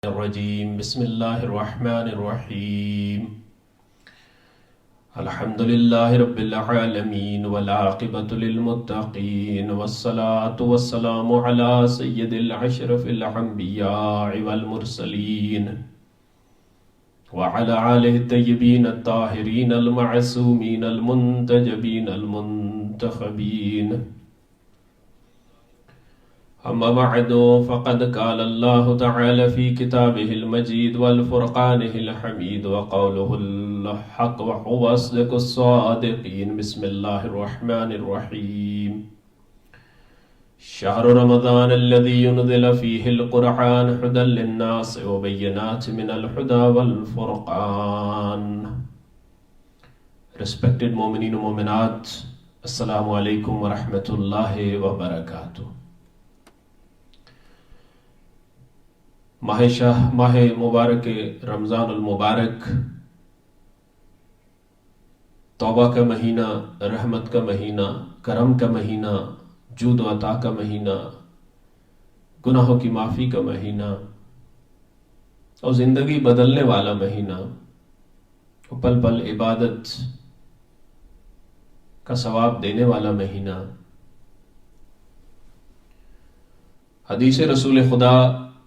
الرجیم بسم اللہ الرحمن الرحیم الحمد للہ رب العالمین والعاقبۃ للمتقین والصلاة والسلام علی سید الاشرف الانبیاء والمرسلین وعلى آلہ الطیبین الطاہرین المعصومین المنتجبین المنتخبین اما بعد فقد قال الله تعالى في كتابه المجيد والفرقانه الحميد وقوله الحق وهو أصدق الصادقين بسم الله الرحمن الرحيم شهر رمضان الذي ينزل فيه القرآن هدى للناس وبينات من الهدى والفرقان. Respected مومنین و مومنات، السلام علیکم ورحمۃ اللہ وبرکاتہ. ماہ مبارک رمضان المبارک توبہ کا مہینہ، رحمت کا مہینہ، کرم کا مہینہ، جود و عطا کا مہینہ، گناہوں کی معافی کا مہینہ اور زندگی بدلنے والا مہینہ، پل پل عبادت کا ثواب دینے والا مہینہ. حدیث رسول خدا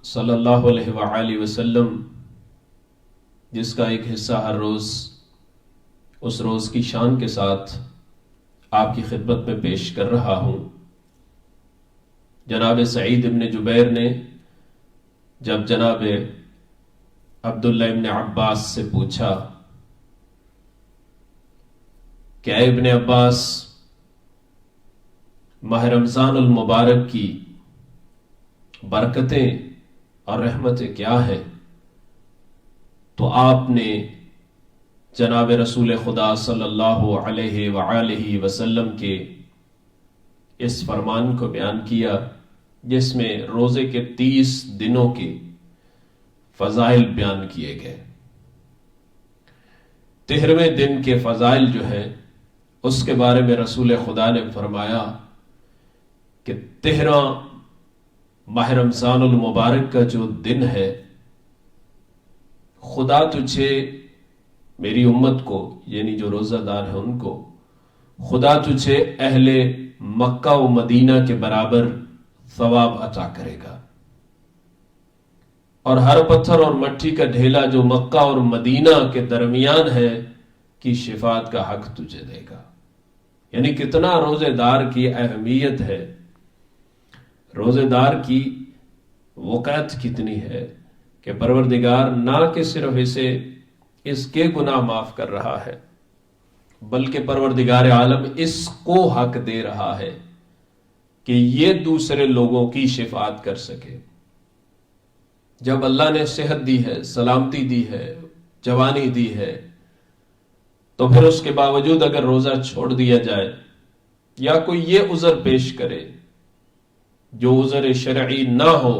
صلی اللہ علیہ وآلہ وسلم جس کا ایک حصہ ہر روز اس روز کی شان کے ساتھ آپ کی خدمت میں پیش کر رہا ہوں. جناب سعید ابن جبیر نے جب جناب عبداللہ ابن عباس سے پوچھا کہ اے ابن عباس، ماہ رمضان المبارک کی برکتیں اور رحمتیں کیا ہے، تو آپ نے جناب رسول خدا صلی اللہ علیہ وآلہ وسلم کے اس فرمان کو بیان کیا جس میں روزے کے 30 دنوں کے فضائل بیان کیے گئے. 13ویں دن کے فضائل جو ہیں اس کے بارے میں رسول خدا نے فرمایا کہ 13 ماہ رمضان المبارک کا جو دن ہے، خدا تجھے، میری امت کو یعنی جو روزہ دار ہیں ان کو، خدا تجھے اہل مکہ و مدینہ کے برابر ثواب عطا کرے گا، اور ہر پتھر اور مٹی کا ڈھیلا جو مکہ اور مدینہ کے درمیان ہے کی شفاعت کا حق تجھے دے گا. یعنی کتنا روزے دار کی اہمیت ہے، روزے دار کی وقعت کتنی ہے کہ پروردگار نہ کہ صرف اسے اس کے گناہ معاف کر رہا ہے بلکہ پروردگار عالم اس کو حق دے رہا ہے کہ یہ دوسرے لوگوں کی شفاعت کر سکے. جب اللہ نے صحت دی ہے، سلامتی دی ہے، جوانی دی ہے، تو پھر اس کے باوجود اگر روزہ چھوڑ دیا جائے یا کوئی یہ عذر پیش کرے جو عذر شرعی نہ ہو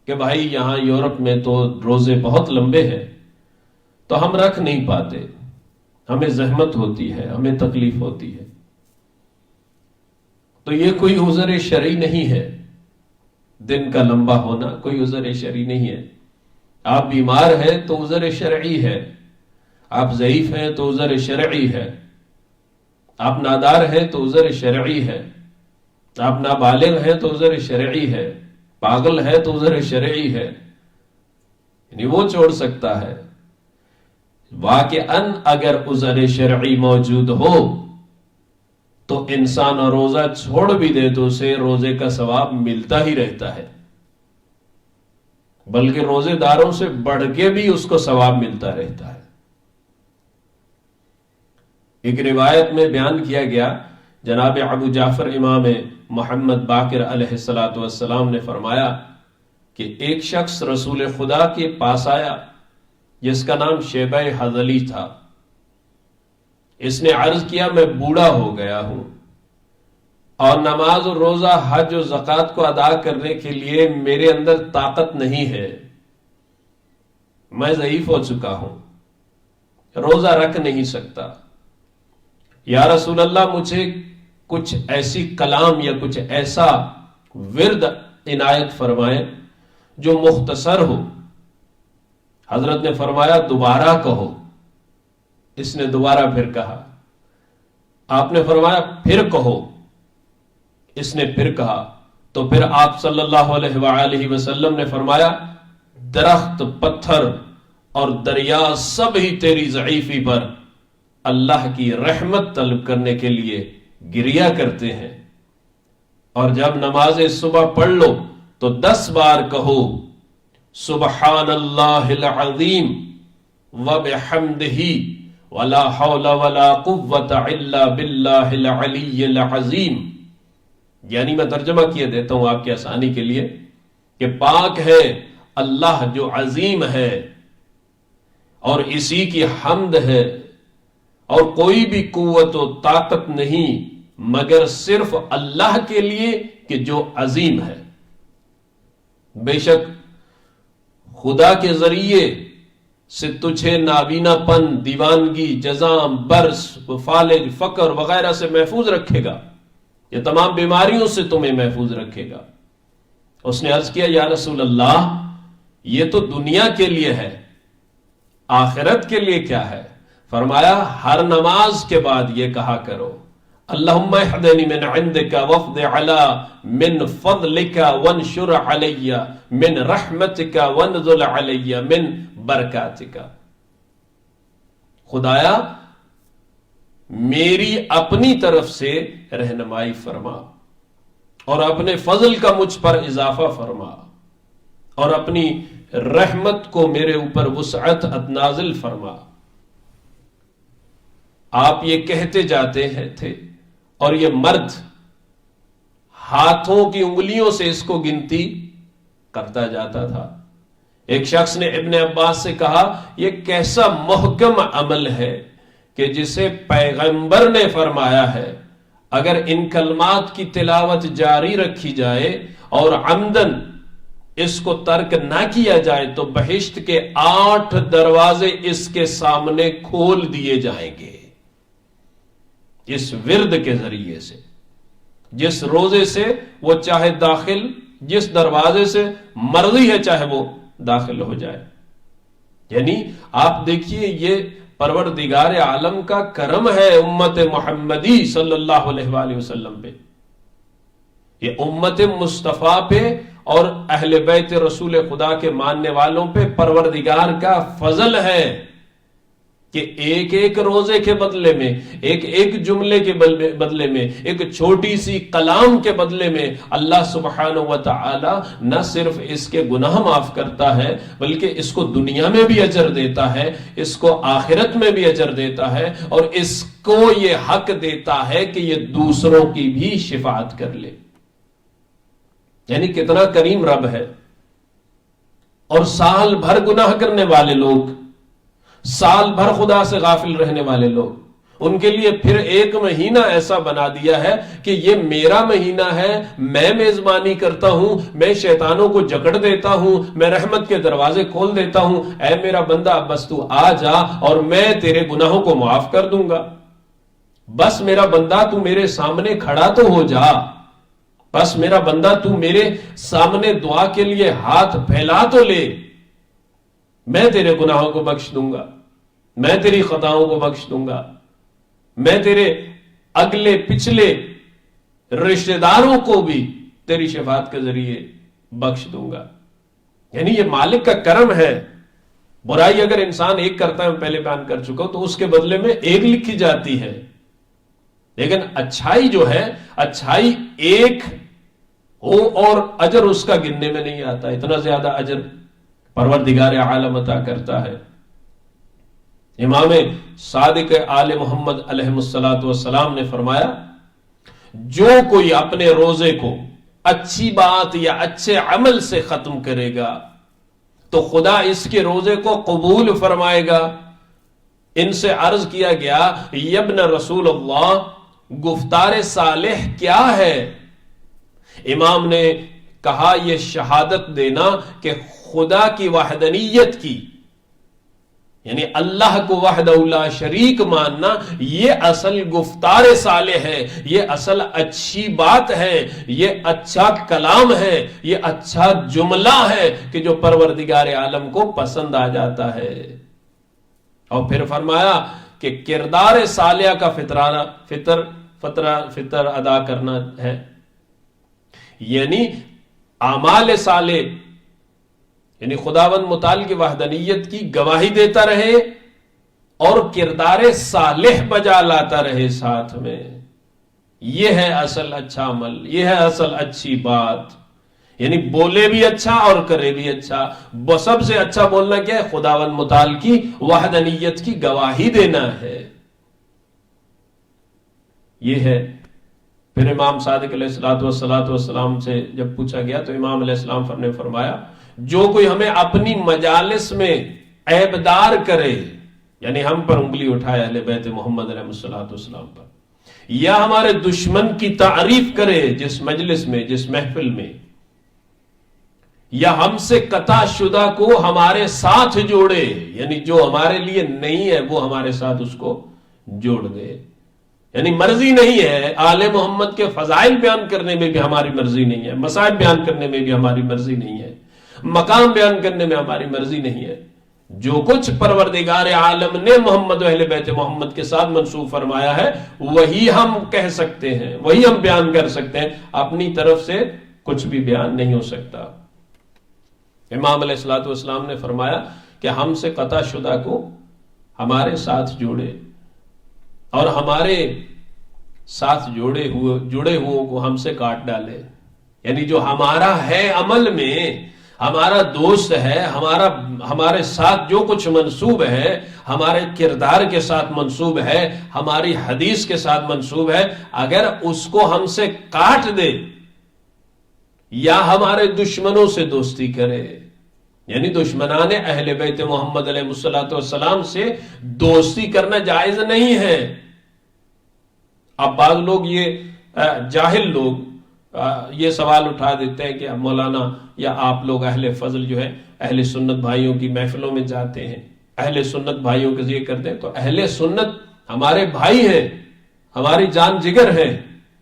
کہ بھائی یہاں یورپ میں تو روزے بہت لمبے ہیں تو ہم رکھ نہیں پاتے، ہمیں زحمت ہوتی ہے، ہمیں تکلیف ہوتی ہے، تو یہ کوئی عذر شرعی نہیں ہے. دن کا لمبا ہونا کوئی عذر شرعی نہیں ہے. آپ بیمار ہیں تو عذر شرعی ہے، آپ ضعیف ہیں تو عذر شرعی ہے، آپ نادار ہیں تو عذر شرعی ہے، آپ نابالغ ہیں تو عذر شرعی ہے، پاگل ہے تو عذر شرعی ہے. یعنی وہ چھوڑ سکتا ہے. واقعاً اگر عذر شرعی موجود ہو تو انسان روزہ چھوڑ بھی دے تو اسے روزے کا ثواب ملتا ہی رہتا ہے، بلکہ روزے داروں سے بڑھ کے بھی اس کو ثواب ملتا رہتا ہے. ایک روایت میں بیان کیا گیا، جناب ابو جعفر امام محمد باقر علیہ السلام نے فرمایا کہ ایک شخص رسول خدا کے پاس آیا جس کا نام شیبہ حضلی تھا. اس نے عرض کیا میں بوڑھا ہو گیا ہوں اور نماز و روزہ، حج و زکوٰۃ کو ادا کرنے کے لیے میرے اندر طاقت نہیں ہے، میں ضعیف ہو چکا ہوں، روزہ رکھ نہیں سکتا. یا رسول اللہ، مجھے کچھ ایسی کلام یا کچھ ایسا ورد عنایت فرمائیں جو مختصر ہو حضرت نے فرمایا دوبارہ کہو. اس نے دوبارہ پھر کہا. آپ نے فرمایا پھر کہو. اس نے پھر کہا. تو پھر آپ صلی اللہ علیہ وآلہ وسلم نے فرمایا درخت، پتھر اور دریا سب ہی تیری ضعیفی پر اللہ کی رحمت طلب کرنے کے لیے گریا کرتے ہیں. اور جب نماز صبح پڑھ لو تو 10 بار کہو سبحان اللہ العظیم وبحمدہ ولا حول ولا قوت الا باللہ العلی العظیم. یعنی میں ترجمہ کیے دیتا ہوں آپ کی آسانی کے لیے کہ پاک ہے اللہ جو عظیم ہے اور اسی کی حمد ہے، اور کوئی بھی قوت و طاقت نہیں مگر صرف اللہ کے لیے کہ جو عظیم ہے. بے شک خدا کے ذریعے سے تجھے نابینا پن، دیوانگی، جزام، برس، فالج، فقر وغیرہ سے محفوظ رکھے گا. یہ تمام بیماریوں سے تمہیں محفوظ رکھے گا. اس نے عرض کیا یا رسول اللہ یہ تو دنیا کے لیے ہے، آخرت کے لیے کیا ہے؟ فرمایا ہر نماز کے بعد یہ کہا کرو اللہم اہدنی من عندک وافض علی من فضلک وانشر علی من رحمتک وانزل علی من برکاتک. خدایا میری اپنی طرف سے رہنمائی فرما اور اپنے فضل کا مجھ پر اضافہ فرما اور اپنی رحمت کو میرے اوپر وسعت نازل فرما. آپ یہ کہتے جاتے تھے اور یہ مرد ہاتھوں کی انگلیوں سے اس کو گنتی کرتا جاتا تھا. ایک شخص نے ابن عباس سے کہا یہ کیسا محکم عمل ہے کہ جسے پیغمبر نے فرمایا ہے اگر ان کلمات کی تلاوت جاری رکھی جائے اور عمدن اس کو ترک نہ کیا جائے تو بہشت کے 8 دروازے اس کے سامنے کھول دیے جائیں گے. اس ورد کے ذریعے سے جس روزے سے وہ چاہے داخل، جس دروازے سے مرضی ہے چاہے وہ داخل ہو جائے. یعنی آپ دیکھیے یہ پروردگار عالم کا کرم ہے امت محمدی صلی اللہ علیہ وآلہ وسلم پہ، یہ امت مصطفیٰ پہ اور اہل بیت رسول خدا کے ماننے والوں پہ پروردگار کا فضل ہے کہ ایک ایک روزے کے بدلے میں، ایک ایک جملے کے بدلے میں، ایک چھوٹی سی کلام کے بدلے میں اللہ سبحانہ وتعالی نہ صرف اس کے گناہ معاف کرتا ہے بلکہ اس کو دنیا میں بھی اجر دیتا ہے، اس کو آخرت میں بھی اجر دیتا ہے، اور اس کو یہ حق دیتا ہے کہ یہ دوسروں کی بھی شفاعت کر لے. یعنی کتنا کریم رب ہے. اور سال بھر گناہ کرنے والے لوگ، سال بھر خدا سے غافل رہنے والے لوگ، ان کے لیے پھر ایک مہینہ ایسا بنا دیا ہے کہ یہ میرا مہینہ ہے، میں میزبانی کرتا ہوں، میں شیطانوں کو جکڑ دیتا ہوں، میں رحمت کے دروازے کھول دیتا ہوں. اے میرا بندہ بس تو آ جا اور میں تیرے گناہوں کو معاف کر دوں گا. بس میرا بندہ تو میرے سامنے کھڑا تو ہو جا، بس میرا بندہ تو میرے سامنے دعا کے لیے ہاتھ پھیلا تو لے، میں تیرے گناہوں کو بخش دوں گا، میں تیری خطاؤں کو بخش دوں گا، میں تیرے اگلے پچھلے رشتہ داروں کو بھی تیری شفاعت کے ذریعے بخش دوں گا. یعنی یہ مالک کا کرم ہے. برائی اگر انسان ایک کرتا ہے، میں پہلے بیان کر چکا ہوں، تو اس کے بدلے میں ایک لکھی جاتی ہے. لیکن اچھائی جو ہے، اچھائی ایک ہو اور اجر اس کا گننے میں نہیں آتا. اتنا زیادہ اجر پروردگار عالم عطا کرتا ہے. امام صادق آل محمد علیہ السلام نے فرمایا جو کوئی اپنے روزے کو اچھی بات یا اچھے عمل سے ختم کرے گا تو خدا اس کے روزے کو قبول فرمائے گا. ان سے عرض کیا گیا یبن رسول اللہ گفتار صالح کیا ہے؟ امام نے کہا یہ شہادت دینا کہ خدا کی وحدانیت کی، یعنی اللہ کو وحدہ لا شریک ماننا، یہ اصل گفتار صالح ہے، یہ اصل اچھی بات ہے، یہ اچھا کلام ہے، یہ اچھا جملہ ہے کہ جو پروردگار عالم کو پسند آ جاتا ہے۔ اور پھر فرمایا کہ کردار صالحہ کا فطر ادا کرنا ہے، یعنی اعمال صالح، یعنی خداوند متعال کی وحدانیت کی گواہی دیتا رہے اور کردار صالح بجا لاتا رہے ساتھ میں۔ یہ ہے اصل اچھا عمل، یہ ہے اصل اچھی بات، یعنی بولے بھی اچھا اور کرے بھی اچھا۔ سب سے اچھا بولنا کیا ہے؟ خداوند متعال کی وحدانیت کی گواہی دینا ہے، یہ ہے۔ پھر امام صادق علیہ السلام سے جب پوچھا گیا تو امام علیہ السلام نے فرمایا، جو کوئی ہمیں اپنی مجالس میں عیبدار کرے، یعنی ہم پر انگلی اٹھائے اہل بیت محمد علیہ السلام پر، یا ہمارے دشمن کی تعریف کرے جس مجلس میں، جس محفل میں، یا ہم سے قطع شدہ کو ہمارے ساتھ جوڑے، یعنی جو ہمارے لیے نہیں ہے وہ ہمارے ساتھ اس کو جوڑ دے، یعنی مرضی نہیں ہے آل محمد کے فضائل بیان کرنے میں بھی ہماری مرضی نہیں ہے، مسائل بیان کرنے میں بھی ہماری مرضی نہیں ہے، مقام بیان کرنے میں ہماری مرضی نہیں ہے۔ جو کچھ پروردگار عالم نے محمد و اہل بیت محمد کے ساتھ منسوب فرمایا ہے وہی ہم کہہ سکتے ہیں، وہی ہم بیان کر سکتے ہیں، اپنی طرف سے کچھ بھی بیان نہیں ہو سکتا۔ امام علیہ السلام نے فرمایا کہ ہم سے قطع شدہ کو ہمارے ساتھ جوڑے اور ہمارے ساتھ جڑے ہوئے کو ہم سے کاٹ ڈالے، یعنی جو ہمارا ہے عمل میں، ہمارا دوست ہے، ہمارے ساتھ جو کچھ منسوب ہے، ہمارے کردار کے ساتھ منسوب ہے، ہماری حدیث کے ساتھ منسوب ہے، اگر اس کو ہم سے کاٹ دے یا ہمارے دشمنوں سے دوستی کرے، یعنی دشمنان اہل بیت محمد علیہ السلام سے دوستی کرنا جائز نہیں ہے۔ اب بعض لوگ، یہ جاہل لوگ یہ سوال اٹھا دیتے ہیں کہ مولانا یا آپ لوگ اہل فضل جو ہے اہل سنت بھائیوں کی محفلوں میں جاتے ہیں، اہل سنت بھائیوں کا ذکر کرتے ہیں، تو اہل سنت ہمارے بھائی ہیں، ہماری جان جگر ہے،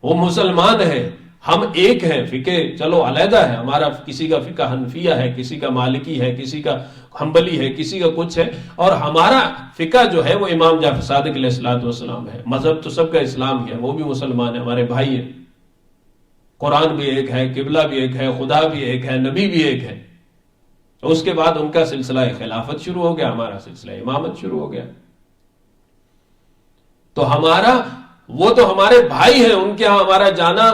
وہ مسلمان ہیں، ہم ایک ہیں، فقہ چلو علیحدہ ہے، ہمارا کسی کا فقہ حنفیہ ہے، کسی کا مالکی ہے، کسی کا حنبلی ہے، کسی کا کچھ ہے، اور ہمارا فقہ جو ہے وہ امام جعفر صادق علیہ السلام ہے۔ مذہب تو سب کا اسلام ہی ہے، وہ بھی مسلمان ہیں، ہمارے بھائی ہیں، قرآن بھی ایک ہے، قبلہ بھی ایک ہے، خدا بھی ایک ہے، نبی بھی ایک ہے۔ اس کے بعد ان کا سلسلہ خلافت شروع ہو گیا، ہمارا سلسلہ امامت شروع ہو گیا۔ تو وہ تو ہمارے بھائی ہیں، ان کے ہاں ہمارا جانا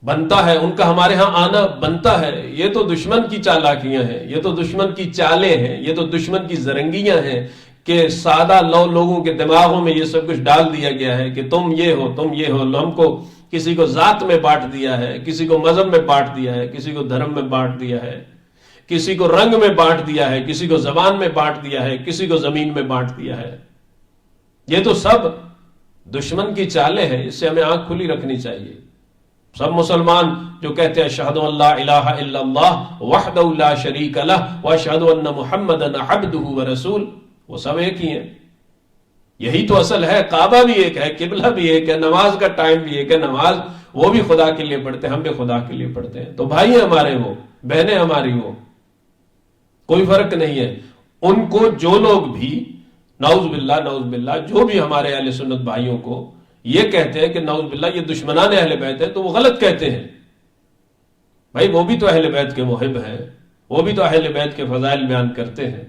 بنتا ہے، ان کا ہمارے ہاں آنا بنتا ہے۔ یہ تو دشمن کی چالاکیاں ہیں، یہ تو دشمن کی چالیں ہیں، یہ تو دشمن کی زرنگیاں ہیں کہ سادہ لوگوں کے دماغوں میں یہ سب کچھ ڈال دیا گیا ہے کہ تم یہ ہو، تم یہ ہو۔ ہم کو کسی کو ذات میں بانٹ دیا ہے، کسی کو مذہب میں بانٹ دیا ہے، کسی کو دھرم میں بانٹ دیا ہے، کسی کو رنگ میں بانٹ دیا ہے، کسی کو زبان میں بانٹ دیا ہے، کسی کو زمین میں بانٹ دیا ہے۔ یہ تو سب دشمن کی چالیں ہیں، اس سے ہمیں آنکھ کھلی رکھنی چاہیے۔ سب مسلمان جو کہتے ہیں اشہد ان لا الہ الا اللہ وحدہ لا شریک لہ واشہد ان محمدا عبدہ ورسولہ، وہ سب ایک ہی ہیں۔ یہی تو اصل ہے، کعبہ بھی ایک ہے، قبلہ بھی ایک ہے، نماز کا ٹائم بھی ایک ہے، نماز وہ بھی خدا کے لیے پڑھتے ہیں، ہم بھی خدا کے لیے پڑھتے ہیں، تو بھائی ہیں ہمارے، وہ بہنیں ہماری، وہ کوئی فرق نہیں ہے۔ ان کو جو لوگ بھی نعوذ باللہ جو بھی ہمارے اہل سنت بھائیوں کو یہ کہتے ہیں کہ نعوذ باللہ یہ دشمنان اہل بیت ہے، تو وہ غلط کہتے ہیں۔ بھائی وہ بھی تو اہل بیت کے محب ہیں، وہ بھی تو اہل بیت کے فضائل بیان کرتے ہیں،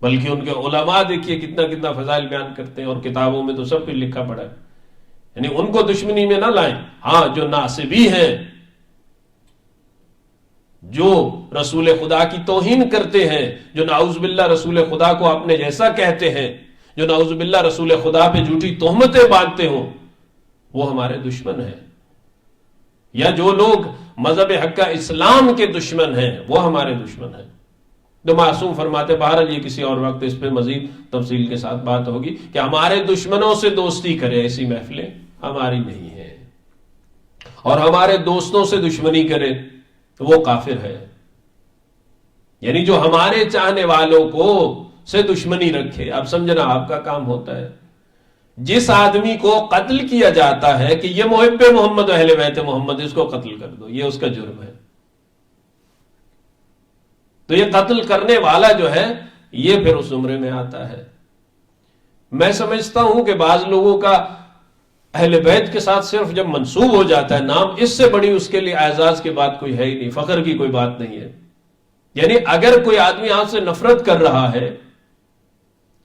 بلکہ ان کے علماء دیکھیے کتنا فضائل بیان کرتے ہیں، اور کتابوں میں تو سب کچھ لکھا پڑا ہے۔ یعنی ان کو دشمنی میں نہ لائیں۔ ہاں جو ناصبی ہیں، جو رسول خدا کی توہین کرتے ہیں، جو نعوذ باللہ رسول خدا کو اپنے جیسا کہتے ہیں، جو نعوذ باللہ رسول خدا پہ جھوٹی تہمتیں باندھتے ہوں، وہ ہمارے دشمن ہیں۔ یا جو لوگ مذہب حق کا اسلام کے دشمن ہیں، وہ ہمارے دشمن ہیں۔ تو معصوم فرماتے، بہرحال یہ کسی اور وقت اس پہ مزید تفصیل کے ساتھ بات ہوگی کہ ہمارے دشمنوں سے دوستی کرے، ایسی محفلیں ہماری نہیں ہیں، اور ہمارے دوستوں سے دشمنی کرے تو وہ کافر ہے۔ یعنی جو ہمارے چاہنے والوں کو سے دشمنی رکھے، اب سمجھنا آپ کا کام ہوتا ہے۔ جس آدمی کو قتل کیا جاتا ہے کہ یہ محب محمد و اہل بیت محمد، اس کو قتل کر دو، یہ اس کا جرم ہے۔ تو یہ قتل کرنے والا جو ہے یہ پھر اس زمرے میں آتا ہے۔ میں سمجھتا ہوں کہ بعض لوگوں کا اہل بیت کے ساتھ صرف جب منسوب ہو جاتا ہے نام، اس سے بڑی اس کے لیے اعزاز کی بات کوئی ہے ہی نہیں، فخر کی کوئی بات نہیں ہے۔ یعنی اگر کوئی آدمی آپ سے نفرت کر رہا ہے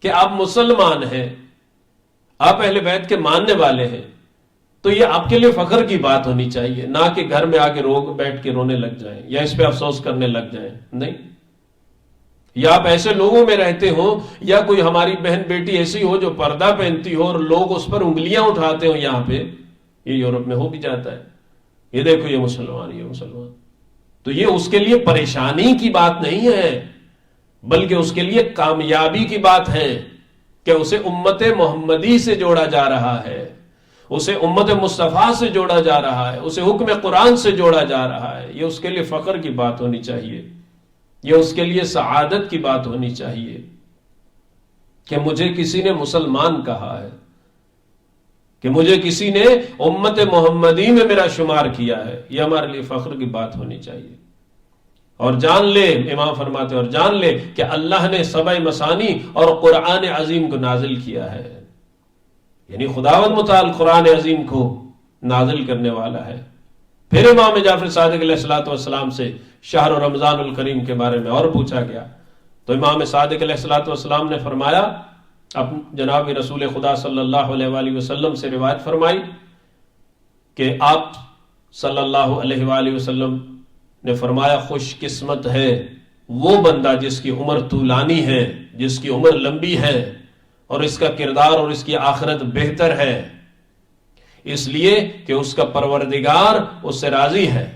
کہ آپ مسلمان ہیں، آپ اہل بیت کے ماننے والے ہیں، تو یہ آپ کے لیے فخر کی بات ہونی چاہیے، نہ کہ گھر میں آ کے بیٹھ کے رونے لگ جائیں یا اس پہ افسوس کرنے لگ جائیں۔ نہیں، یا آپ ایسے لوگوں میں رہتے ہو، یا کوئی ہماری بہن بیٹی ایسی ہو جو پردہ پہنتی ہو اور لوگ اس پر انگلیاں اٹھاتے ہو، یہاں پہ یہ یورپ میں ہو بھی جاتا ہے، یہ دیکھو یہ مسلمان، یہ مسلمان، تو یہ اس کے لیے پریشانی کی بات نہیں ہے، بلکہ اس کے لیے کامیابی کی بات ہے کہ اسے امت محمدی سے جوڑا جا رہا ہے، اسے امت مصطفیٰ سے جوڑا جا رہا ہے، اسے حکم قرآن سے جوڑا جا رہا ہے۔ یہ اس کے لیے فخر کی بات ہونی چاہیے، یہ اس کے لیے سعادت کی بات ہونی چاہیے کہ مجھے کسی نے مسلمان کہا ہے، کہ مجھے کسی نے امت محمدی میں میرا شمار کیا ہے، یہ ہمارے لیے فخر کی بات ہونی چاہیے۔ اور جان لے، امام فرماتے ہیں، اور جان لے کہ اللہ نے سبع مثانی اور قرآن عظیم کو نازل کیا ہے، یعنی خداوند متعال قرآن عظیم کو نازل کرنے والا ہے۔ پھر امام جعفر صادق علیہ الصلوۃ والسلام سے شہر رمضان الکریم کے بارے میں اور پوچھا گیا، تو امام صادق علیہ الصلوۃ والسلام نے فرمایا، اب جناب رسول خدا صلی اللہ علیہ وآلہ وسلم سے روایت فرمائی کہ آپ صلی اللہ علیہ وآلہ وسلم نے فرمایا، خوش قسمت ہے وہ بندہ جس کی عمر طولانی ہے، جس کی عمر لمبی ہے، اور اس کا کردار اور اس کی آخرت بہتر ہے، اس لیے کہ اس کا پروردگار اس سے راضی ہے،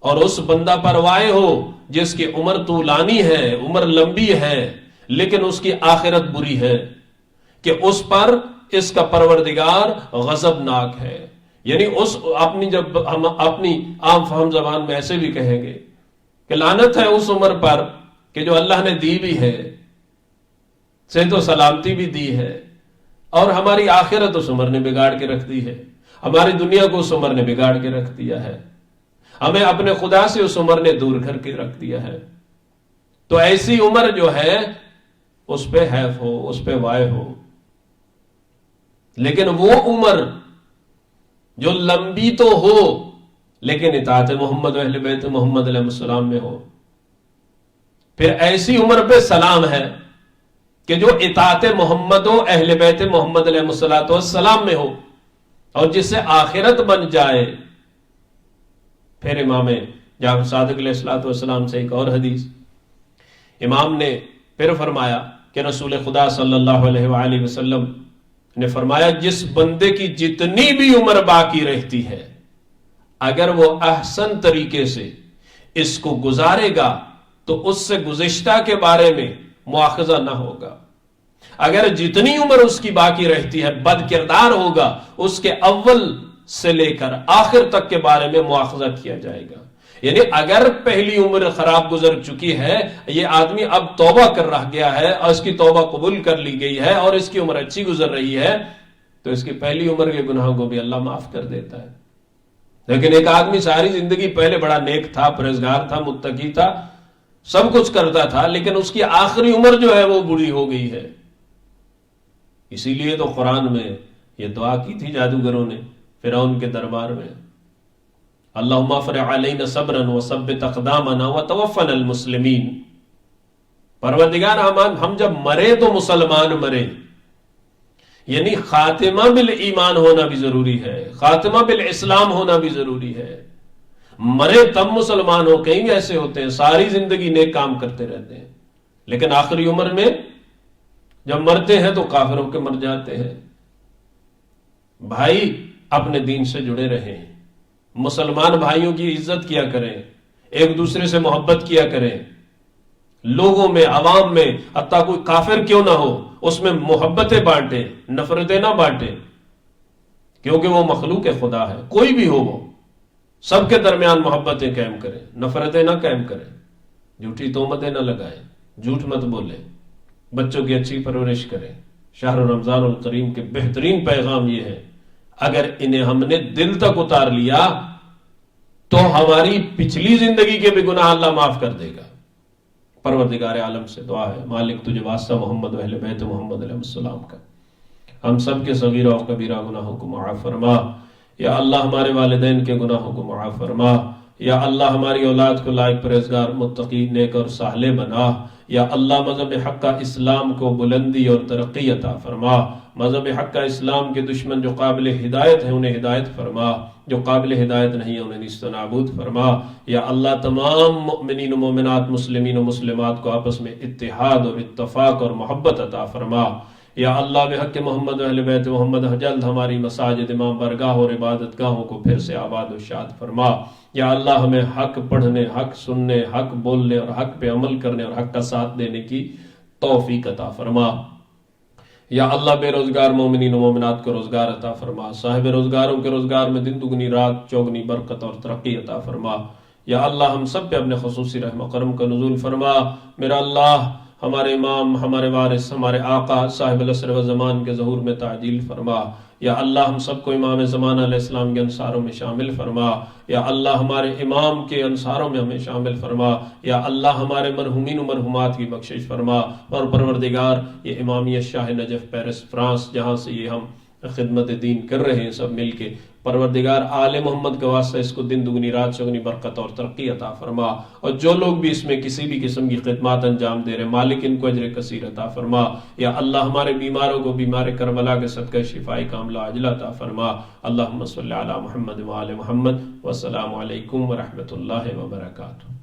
اور اس بندہ پر واقع ہو جس کی عمر طولانی ہے، عمر لمبی ہے، لیکن اس کی آخرت بری ہے، کہ اس پر اس کا پروردگار غضبناک ہے۔ یعنی اس جب ہم اپنی عام فہم زبان میں ایسے بھی کہیں گے کہ لعنت ہے اس عمر پر کہ جو اللہ نے دی بھی ہے، صحت و سلامتی بھی دی ہے، اور ہماری آخرت اس عمر نے بگاڑ کے رکھ دی ہے، ہماری دنیا کو اس عمر نے بگاڑ کے رکھ دیا ہے، ہمیں اپنے خدا سے اس عمر نے دور کر کے رکھ دیا ہے۔ تو ایسی عمر جو ہے اس پہ حیف ہو، اس پہ وائے ہو، لیکن وہ عمر جو لمبی تو ہو لیکن اطاعت محمد و اہل بیت محمد علیہ السلام میں ہو، پھر ایسی عمر پہ سلام ہے کہ جو اطاعت محمد و اہل بیت محمد علیہ السلام میں ہو، اور جس سے آخرت بن جائے۔ پھر امام جعفر صادق علیہ الصلوۃ والسلام سے ایک اور حدیث، امام نے پھر فرمایا کہ رسول خدا صلی اللہ علیہ وآلہ وسلم نے فرمایا، جس بندے کی جتنی بھی عمر باقی رہتی ہے، اگر وہ احسن طریقے سے اس کو گزارے گا تو اس سے گزشتہ کے بارے میں مواخذہ نہ ہوگا، اگر جتنی عمر اس کی باقی رہتی ہے بد کردار ہوگا، اس کے اول سے لے کر آخر تک کے بارے میں مواخذہ کیا جائے گا۔ یعنی اگر پہلی عمر خراب گزر چکی ہے، یہ آدمی اب توبہ کر رہ گیا ہے اور اس کی توبہ قبول کر لی گئی ہے اور اس کی عمر اچھی گزر رہی ہے، تو اس کی پہلی عمر کے گناہوں کو بھی اللہ معاف کر دیتا ہے۔ لیکن ایک آدمی ساری زندگی پہلے بڑا نیک تھا، پرہیزگار تھا، متقی تھا، سب کچھ کرتا تھا، لیکن اس کی آخری عمر جو ہے وہ بری ہو گئی ہے۔ اسی لیے تو قرآن میں یہ دعا کی تھی جادوگروں نے فرعون کے دربار میں، اللہم افرغ علینا صبرا وثبت اقدامنا وتوفنا المسلمین، پروردگار ہم جب مرے تو مسلمان مرے، یعنی خاتمہ بالایمان ہونا بھی ضروری ہے، خاتمہ بالاسلام ہونا بھی ضروری ہے۔ مرے تب مسلمان ہو، کہیں بھی ایسے ہوتے ہیں ساری زندگی نیک کام کرتے رہتے ہیں لیکن آخری عمر میں جب مرتے ہیں تو کافر ہو کے مر جاتے ہیں۔ بھائی اپنے دین سے جڑے رہیں، مسلمان بھائیوں کی عزت کیا کریں، ایک دوسرے سے محبت کیا کریں، لوگوں میں، عوام میں، حتیٰ کوئی کافر کیوں نہ ہو اس میں محبتیں بانٹیں، نفرتیں نہ بانٹیں، کیونکہ وہ مخلوق خدا ہے، کوئی بھی ہو وہ، سب کے درمیان محبتیں قائم کریں، نفرتیں نہ قائم کریں، جھوٹی تہمتیں نہ لگائیں، جھوٹ مت بولیں، بچوں کی اچھی پرورش کریں. شہر رمضان الکریم کے بہترین پیغام یہ ہے، اگر انہیں ہم نے دل تک اتار لیا تو ہماری پچھلی زندگی کے بھی گناہ اللہ معاف کر دے گا. پروردگار عالم سے دعا ہے، مالک تجھے واسطہ محمد و اہل بیت محمد علیہ السلام کا، ہم سب کے صغیرہ و کبیرہ گناہوں کو معاف فرما. یا اللہ ہمارے والدین کے گناہوں کو معاف فرما. یا اللہ ہماری اولاد کو لائق پرہیزگار متقی نیک اور صالح بنا. یا اللہ مذہب حق اسلام کو بلندی اور ترقی عطا فرما. مذہب حق اسلام کے دشمن جو قابل ہدایت ہیں انہیں ہدایت فرما، جو قابل ہدایت نہیں ہیں انہیں نیست و نابود فرما. یا اللہ تمام مؤمنین و مومنات، مسلمین و مسلمات کو آپس میں اتحاد اور اتفاق اور محبت عطا فرما. یا اللہ بحق محمد و اہل بیت محمد جلد ہماری مساجد، امام برگاہ اور عبادت گاہوں کو پھر سے آباد و شاد فرما. یا اللہ ہمیں حق پڑھنے، حق سننے، حق بولنے اور حق پہ عمل کرنے اور حق کا ساتھ دینے کی توفیق عطا فرما. یا اللہ بے روزگار مومنین و مومنات کو روزگار عطا فرما. صاحب روزگاروں کے روزگار میں دن دگنی رات چوگنی برکت اور ترقی عطا فرما. یا اللہ ہم سب پہ اپنے خصوصی رحم و کرم کا نزول فرما. میرا اللہ ہمارے امام، ہمارے وارث، ہمارے آقا صاحب العصر و زمان کے ظہور میں تعجیل فرما. یا اللہ ہم سب کو امام زمانہ علیہ السلام کے انصاروں میں شامل فرما. یا اللہ ہمارے امام کے انصاروں میں ہمیں شامل فرما. یا اللہ ہمارے مرحومین و مرحومات کی بخشش فرما. اور پروردگار یہ امامیہ شاہ نجف پیرس فرانس جہاں سے یہ ہم خدمت دین کر رہے ہیں سب مل کے، پروردگار آل محمد کے واسطے اس کو دن دگنی رات چگنی برکت اور ترقی عطا فرما. اور جو لوگ بھی اس میں کسی بھی قسم کی خدمات انجام دے رہے مالک ان کو اجر کثیر عطا فرما. یا اللہ ہمارے بیماروں کو بیمار کربلا کے صدقہ شفائی کاملہ عاجلہ عطا فرما. اللہم صلی علی محمد و آل محمد. والسلام علیکم ورحمۃ اللہ وبرکاتہ.